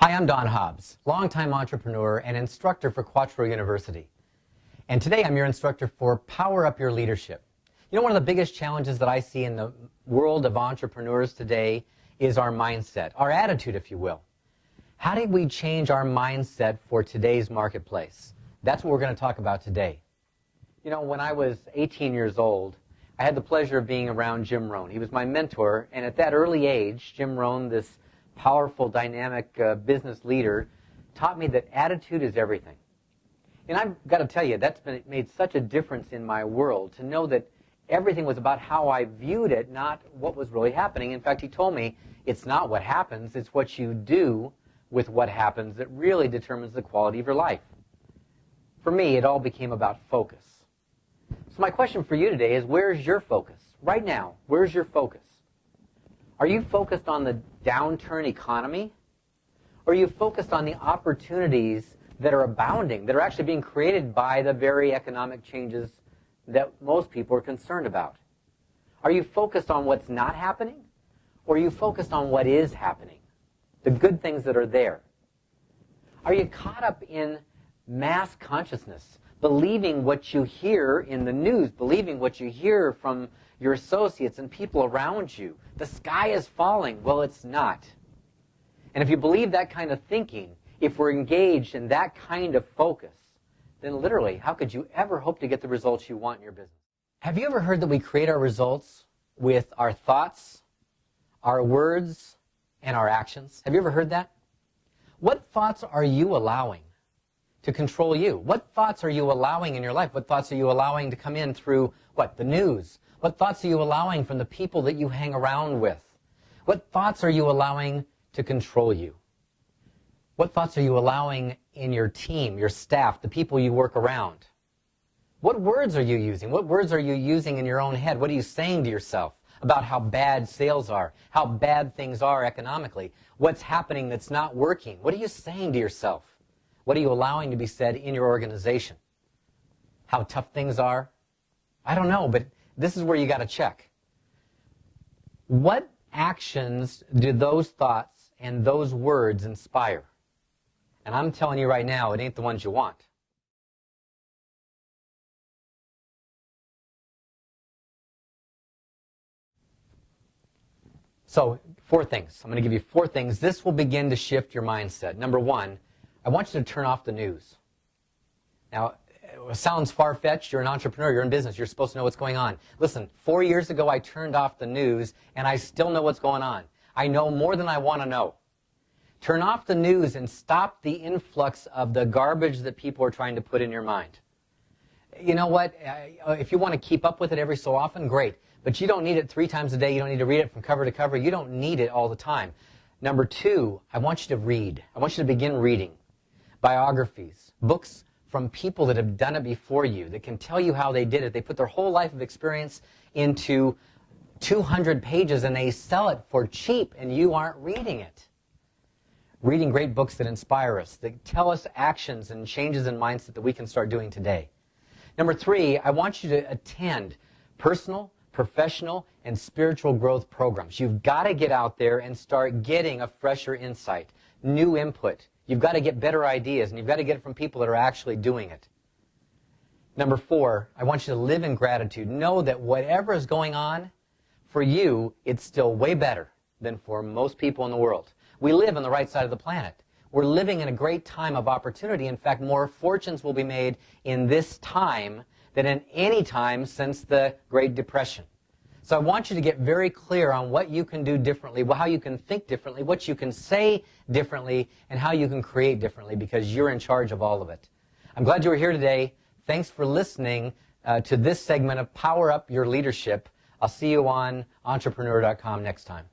Hi, I'm Don Hobbs, longtime entrepreneur and instructor for Quattro University. And today I'm your instructor for Power Up Your Leadership. You know, one of the biggest challenges that I see in the world of entrepreneurs today is our mindset, our attitude, if you will. How do we change our mindset for today's marketplace? That's what we're going to talk about today. You know, when I was 18 years old, I had the pleasure of being around Jim Rohn. He was my mentor, and at that early age, Jim Rohn, this powerful, dynamic business leader, taught me that attitude is everything. And I've got to tell you, that's made such a difference in my world, to know that everything was about how I viewed it, not what was really happening. In fact, he told me, it's not what happens, it's what you do with what happens that really determines the quality of your life. For me, it all became about focus. So my question for you today is, where's your focus? Right now, where's your focus? Are you focused on the downturn economy? Or are you focused on the opportunities that are abounding, that are actually being created by the very economic changes that most people are concerned about? Are you focused on what's not happening? Or are you focused on what is happening? The good things that are there? Are you caught up in mass consciousness, believing what you hear in the news, believing what you hear from your associates and people around you? The sky is falling. Well, it's not. And if you believe that kind of thinking, if we're engaged in that kind of focus, then literally, how could you ever hope to get the results you want in your business? Have you ever heard that we create our results with our thoughts, our words, and our actions? Have you ever heard that? What thoughts are you allowing to control you? What thoughts are you allowing in your life? What thoughts are you allowing to come in through, the news? What thoughts are you allowing from the people that you hang around with? What thoughts are you allowing to control you? What thoughts are you allowing in your team, your staff, the people you work around? What words are you using? What words are you using in your own head? What are you saying to yourself about how bad sales are, how bad things are economically, what's happening that's not working? What are you saying to yourself? What are you allowing to be said in your organization? How tough things are? I don't know, but this is where you got to check. What actions do those thoughts and those words inspire? And I'm telling you right now, it ain't the ones you want. So, 4 things. I'm going to give you 4 things. This will begin to shift your mindset. Number 1, I want you to turn off the news. Now, it sounds far-fetched. You're an entrepreneur. You're in business. You're supposed to know what's going on. Listen, 4 years ago, I turned off the news, and I still know what's going on. I know more than I want to know. Turn off the news and stop the influx of the garbage that people are trying to put in your mind. You know what? If you want to keep up with it every so often, great. But you don't need it 3 times a day. You don't need to read it from cover to cover. You don't need it all the time. Number 2, I want you to read. I want you to begin reading biographies, books from people that have done it before you, that can tell you how they did it. They put their whole life of experience into 200 pages and they sell it for cheap, and you aren't reading it. Reading great books that inspire us, that tell us actions and changes in mindset that we can start doing today. Number 3, I want you to attend personal, professional, and spiritual growth programs. You've got to get out there and start getting a fresher insight, new input. You've got to get better ideas, and you've got to get it from people that are actually doing it. Number 4, I want you to live in gratitude. Know that whatever is going on, for you, it's still way better than for most people in the world. We live on the right side of the planet. We're living in a great time of opportunity. In fact, more fortunes will be made in this time than in any time since the Great Depression. So I want you to get very clear on what you can do differently, how you can think differently, what you can say differently, and how you can create differently, because you're in charge of all of it. I'm glad you were here today. Thanks for listening to this segment of Power Up Your Leadership. I'll see you on entrepreneur.com next time.